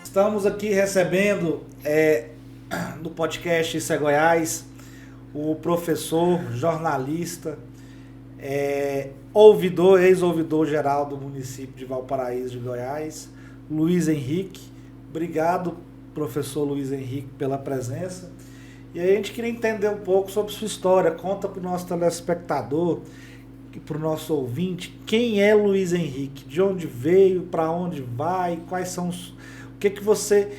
Estamos aqui recebendo no podcast Isso é Goiás o professor, jornalista, ouvidor, ex-ouvidor geral do município de Valparaíso de Goiás, Luiz Henrique. Obrigado, professor Luiz Henrique, pela presença. E aí a gente queria entender um pouco sobre sua história. Conta para o nosso telespectador e para o nosso ouvinte quem é Luiz Henrique, de onde veio, para onde vai, quais são os... O que você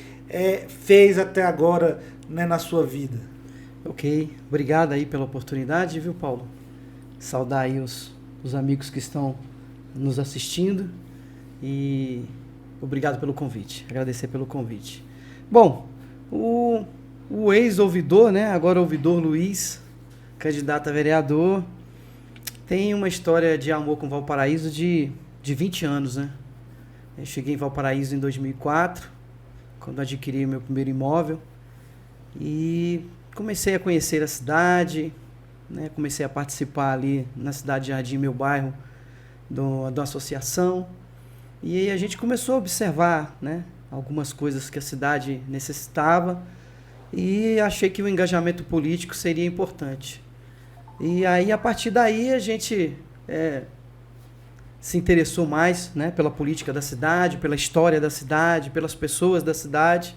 fez até agora, né, na sua vida? Ok, obrigado aí pela oportunidade, viu, Paulo? Saudar aí os amigos que estão nos assistindo e obrigado pelo convite, agradecer pelo convite. Bom, o ex-ouvidor, né, agora ouvidor Luiz, candidato a vereador, tem uma história de amor com Valparaíso de 20 anos, né? Eu cheguei em Valparaíso em 2004, quando adquiri meu primeiro imóvel, e comecei a conhecer a cidade, né? Comecei a participar ali na cidade de Jardim, meu bairro, de uma associação, e aí a gente começou a observar, né, algumas coisas que a cidade necessitava, e achei que o engajamento político seria importante. E aí, a partir daí, a gente se interessou mais, né, pela política da cidade, pela história da cidade, pelas pessoas da cidade.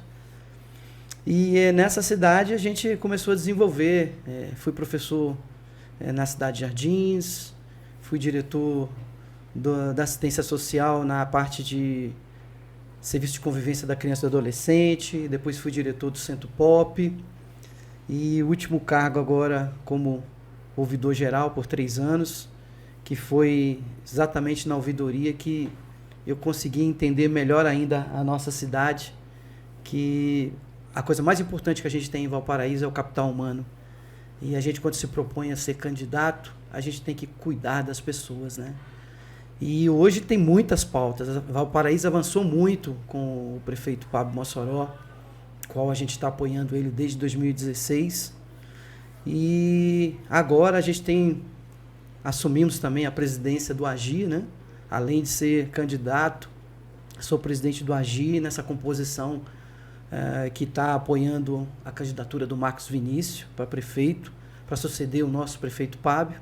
E nessa cidade a gente começou a desenvolver. Fui professor na cidade de Jardins, fui diretor da assistência social na parte de serviço de convivência da criança e do adolescente, depois fui diretor do Centro Pop, e o último cargo agora como ouvidor geral por 3 anos, que foi exatamente na ouvidoria que eu consegui entender melhor ainda a nossa cidade, que a coisa mais importante que a gente tem em Valparaíso é o capital humano. E a gente, quando se propõe a ser candidato, a gente tem que cuidar das pessoas, né? E hoje tem muitas pautas. Valparaíso avançou muito com o prefeito Pablo Mossoró, qual a gente está apoiando ele desde 2016. E agora a gente assumimos também a presidência do AGI, né? Além de ser candidato, sou presidente do AGI nessa composição que está apoiando a candidatura do Marcos Vinícius para prefeito, para suceder o nosso prefeito Pábio.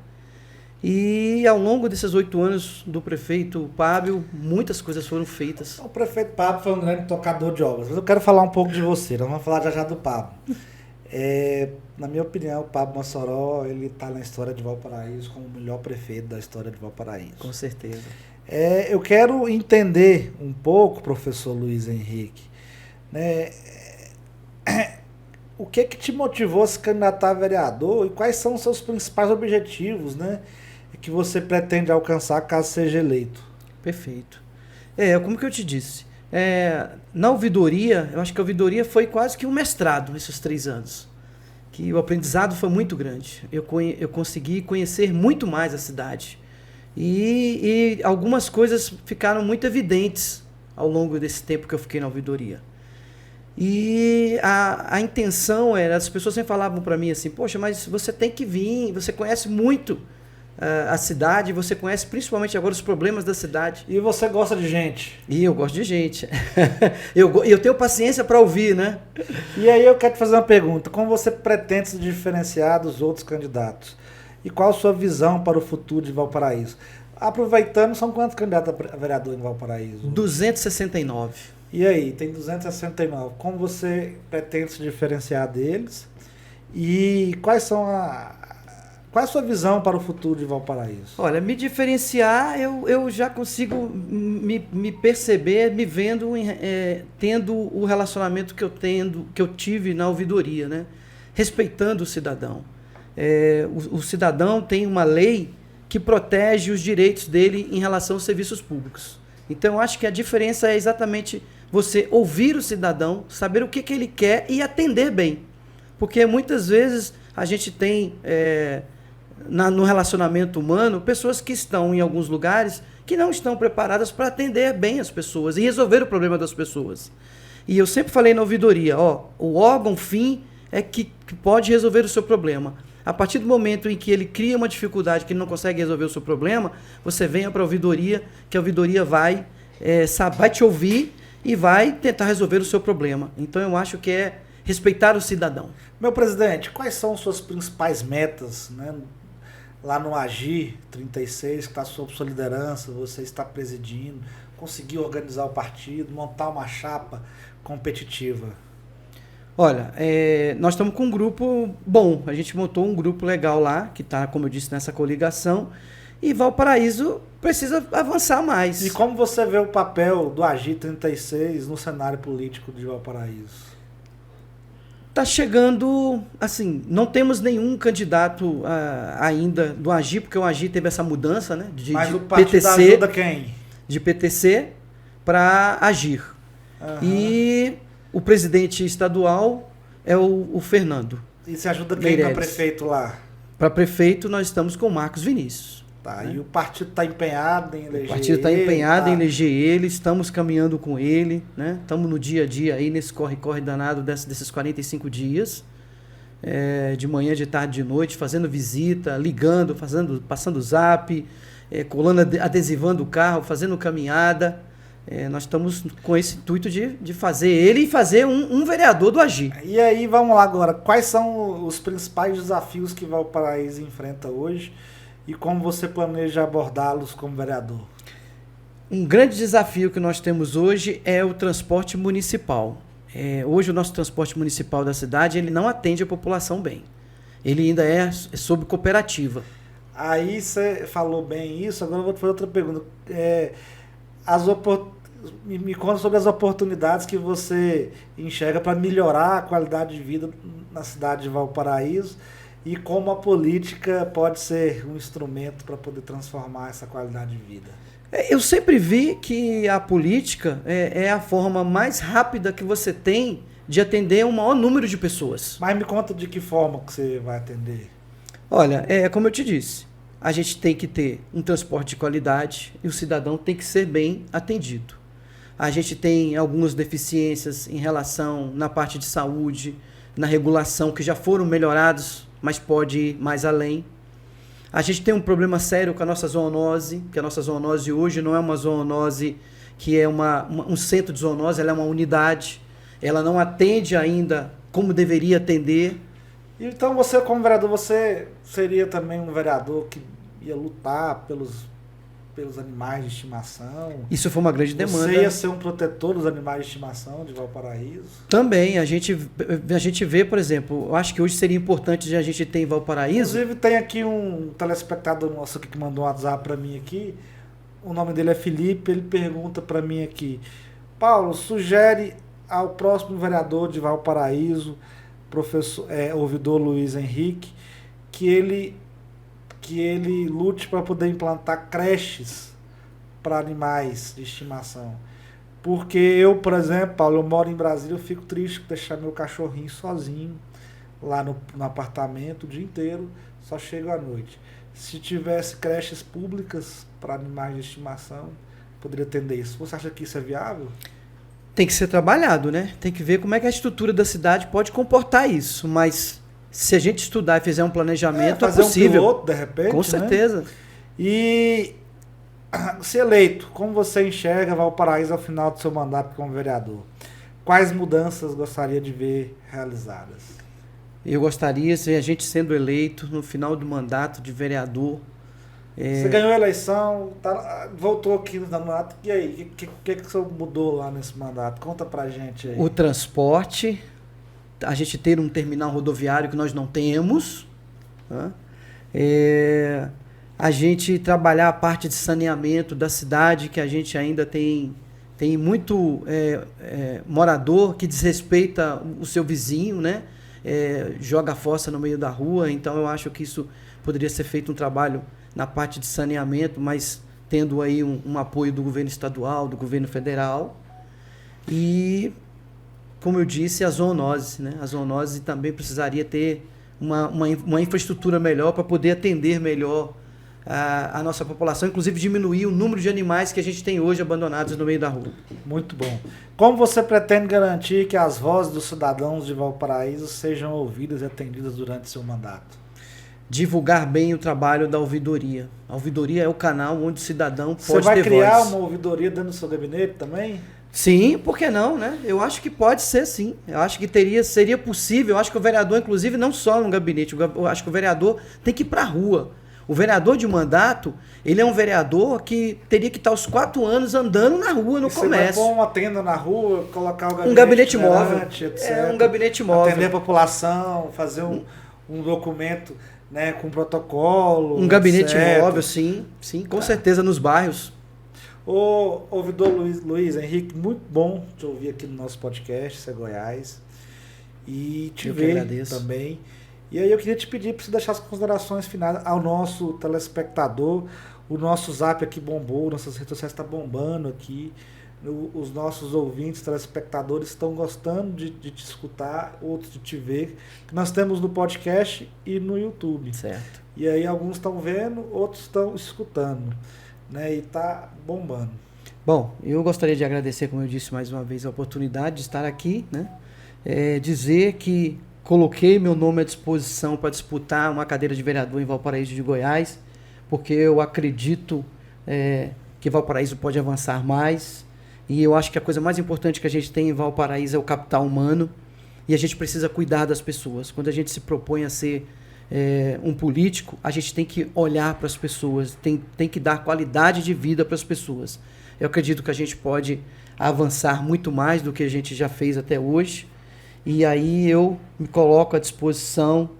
E ao longo desses 8 anos do prefeito Pábio, muitas coisas foram feitas. O prefeito Pábio foi um grande tocador de obras, mas eu quero falar um pouco de você, nós vamos falar já do Pábio. Na minha opinião, o Pablo Mossoró, ele está na história de Valparaíso como o melhor prefeito da história de Valparaíso. Com certeza. Eu quero entender um pouco, professor Luiz Henrique, né, o que te motivou a se candidatar a vereador e quais são os seus principais objetivos, né, que você pretende alcançar caso seja eleito? Perfeito. Como que eu te disse, na ouvidoria, eu acho que a ouvidoria foi quase que um mestrado esses 3 anos. Que o aprendizado foi muito grande. Eu consegui conhecer muito mais a cidade. E algumas coisas ficaram muito evidentes ao longo desse tempo que eu fiquei na ouvidoria. E a intenção era, as pessoas sempre falavam para mim assim, poxa, mas você tem que vir, você conhece muito a cidade, você conhece principalmente agora os problemas da cidade. E você gosta de gente. E eu gosto de gente. eu tenho paciência para ouvir, né? E aí eu quero te fazer uma pergunta. Como você pretende se diferenciar dos outros candidatos? E qual a sua visão para o futuro de Valparaíso? Aproveitando, são quantos candidatos a vereador em Valparaíso? 269. E aí, tem 269. Como você pretende se diferenciar deles? E qual é a sua visão para o futuro de Valparaíso? Olha, me diferenciar, eu já consigo me perceber, me vendo, tendo o relacionamento que eu tive na ouvidoria, né? Respeitando o cidadão. O cidadão tem uma lei que protege os direitos dele em relação aos serviços públicos. Então, eu acho que a diferença é exatamente você ouvir o cidadão, saber o que ele quer e atender bem. Porque muitas vezes a gente tem... no relacionamento humano, pessoas que estão em alguns lugares que não estão preparadas para atender bem as pessoas e resolver o problema das pessoas. E eu sempre falei na ouvidoria, o órgão fim é que pode resolver o seu problema. A partir do momento em que ele cria uma dificuldade que ele não consegue resolver o seu problema, você venha para a ouvidoria, que a ouvidoria vai vai te ouvir e vai tentar resolver o seu problema. Então eu acho que é respeitar o cidadão. Meu presidente, quais são suas principais metas, né? Lá no AGI 36, que está sob sua liderança, você está presidindo, conseguir organizar o partido, montar uma chapa competitiva? Olha, nós estamos com um grupo bom. A gente montou um grupo legal lá, que está, como eu disse, nessa coligação. E Valparaíso precisa avançar mais. E como você vê o papel do AGI 36 no cenário político de Valparaíso? Está chegando, assim, não temos nenhum candidato ainda do AGI, porque o AGI teve essa mudança, né? Mas o partido ajuda quem? De PTC para Agir. E o presidente estadual é o Fernando. E você ajuda quem para prefeito lá? Para prefeito nós estamos com o Marcos Vinícius. Tá, né? E o partido está empenhado em eleger ele? O partido está empenhado em eleger ele, estamos caminhando com ele, né? Estamos no dia a dia aí, nesse corre-corre danado desses 45 dias, de manhã, de tarde, de noite, fazendo visita, ligando, passando zap, colando, adesivando o carro, fazendo caminhada. Nós estamos com esse intuito de fazer ele e fazer um vereador do AGI. E aí, vamos lá agora, quais são os principais desafios que Valparaíso enfrenta hoje? E como você planeja abordá-los como vereador? Um grande desafio que nós temos hoje é o transporte municipal. Hoje o nosso transporte municipal da cidade ele não atende a população bem. Ele ainda é sob cooperativa. Aí você falou bem isso, agora eu vou te fazer outra pergunta. Me conta sobre as oportunidades que você enxerga para melhorar a qualidade de vida na cidade de Valparaíso. E como a política pode ser um instrumento para poder transformar essa qualidade de vida? Eu sempre vi que a política é a forma mais rápida que você tem de atender um maior número de pessoas. Mas me conta de que forma que você vai atender. Olha, como eu te disse, a gente tem que ter um transporte de qualidade e o cidadão tem que ser bem atendido. A gente tem algumas deficiências em relação na parte de saúde, na regulação, que já foram melhorados, mas pode ir mais além. A gente tem um problema sério com a nossa zoonose, que a nossa zoonose hoje não é uma zoonose que é um centro de zoonose, ela é uma unidade, ela não atende ainda como deveria atender. Então você, como vereador, você seria também um vereador que ia lutar pelos animais de estimação? Isso foi uma grande demanda. Você ia ser um protetor dos animais de estimação de Valparaíso? Também, a gente vê, por exemplo, eu acho que hoje seria importante a gente ter em Valparaíso... Inclusive tem aqui um telespectador nosso aqui que mandou um WhatsApp para mim aqui, o nome dele é Felipe, ele pergunta para mim aqui: Paulo, sugere ao próximo vereador de Valparaíso, ouvidor Luiz Henrique, que ele lute para poder implantar creches para animais de estimação. Porque eu, por exemplo, Paulo, eu moro em Brasília, eu fico triste de deixar meu cachorrinho sozinho lá no apartamento o dia inteiro, só chego à noite. Se tivesse creches públicas para animais de estimação, poderia atender isso. Você acha que isso é viável? Tem que ser trabalhado, né? Tem que ver como é que a estrutura da cidade pode comportar isso, mas se a gente estudar e fizer um planejamento, é possível. Um piloto, de repente, com certeza. Né? E se eleito, como você enxerga Valparaíso ao final do seu mandato como vereador? Quais mudanças gostaria de ver realizadas? Eu gostaria, se a gente sendo eleito no final do mandato de vereador... Você ganhou a eleição, voltou aqui no mandato, e aí? O que você mudou lá nesse mandato? Conta pra gente aí. O transporte... A gente ter um terminal rodoviário que nós não temos, tá? A gente trabalhar a parte de saneamento da cidade, que a gente ainda tem muito morador que desrespeita o seu vizinho, né? Joga fossa no meio da rua, então eu acho que isso poderia ser feito um trabalho na parte de saneamento, mas tendo aí um apoio do governo estadual, do governo federal. E... como eu disse, a zoonose, né? A zoonose também precisaria ter uma infraestrutura melhor para poder atender melhor a nossa população, inclusive diminuir o número de animais que a gente tem hoje abandonados no meio da rua. Muito bom. Como você pretende garantir que as vozes dos cidadãos de Valparaíso sejam ouvidas e atendidas durante seu mandato? divulgar bem o trabalho da ouvidoria. A ouvidoria é o canal onde o cidadão pode ter voz. Você vai criar uma ouvidoria dentro do seu gabinete também? Sim, por que não, né? Eu acho que pode ser, sim. Eu acho que seria possível. Eu acho que o vereador, inclusive, não só no gabinete, eu acho que o vereador tem que ir para a rua. O vereador de mandato, ele é um vereador que teria que estar os 4 anos andando na rua, no comércio. Você vai pôr uma tenda na rua, colocar o gabinete, um gabinete móvel. Etc. Um gabinete móvel. Atender a população, fazer um documento, né, com protocolo. Um gabinete móvel, sim, com certeza, nos bairros. Ô, ouvidor Luiz Henrique, muito bom te ouvir aqui no nosso podcast, isso é Goiás. E te ver também. E aí eu queria te pedir para você deixar as considerações finais ao nosso telespectador. O nosso zap aqui bombou, nossas redes sociais estão bombando aqui. Os nossos ouvintes, telespectadores estão gostando de te escutar, outros de te ver. Nós temos no podcast e no YouTube. Certo. E aí alguns estão vendo, outros estão escutando. Né, e tá bombando. Bom, eu gostaria de agradecer, como eu disse mais uma vez, a oportunidade de estar aqui, né? Dizer que coloquei meu nome à disposição para disputar uma cadeira de vereador em Valparaíso de Goiás, porque eu acredito que Valparaíso pode avançar mais, e eu acho que a coisa mais importante que a gente tem em Valparaíso é o capital humano, e a gente precisa cuidar das pessoas. Quando a gente se propõe a ser um político, a gente tem que olhar para as pessoas, tem que dar qualidade de vida para as pessoas. Eu acredito que a gente pode avançar muito mais do que a gente já fez até hoje, e aí eu me coloco à disposição.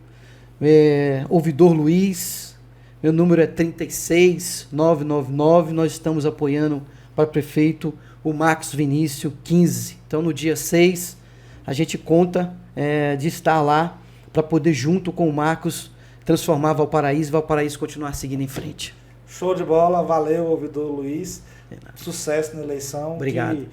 Ouvidor Luiz, meu número é 36999, nós estamos apoiando para prefeito o Marcos Vinícius 15. Então no dia 6 a gente conta de estar lá para poder, junto com o Marcos, transformar Valparaíso e Valparaíso continuar seguindo em frente. Show de bola, valeu, ouvidor Luiz. Sucesso na eleição. Obrigado.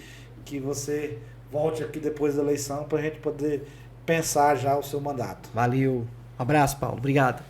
Que você volte aqui depois da eleição para a gente poder pensar já o seu mandato. Valeu. Um abraço, Paulo. Obrigado.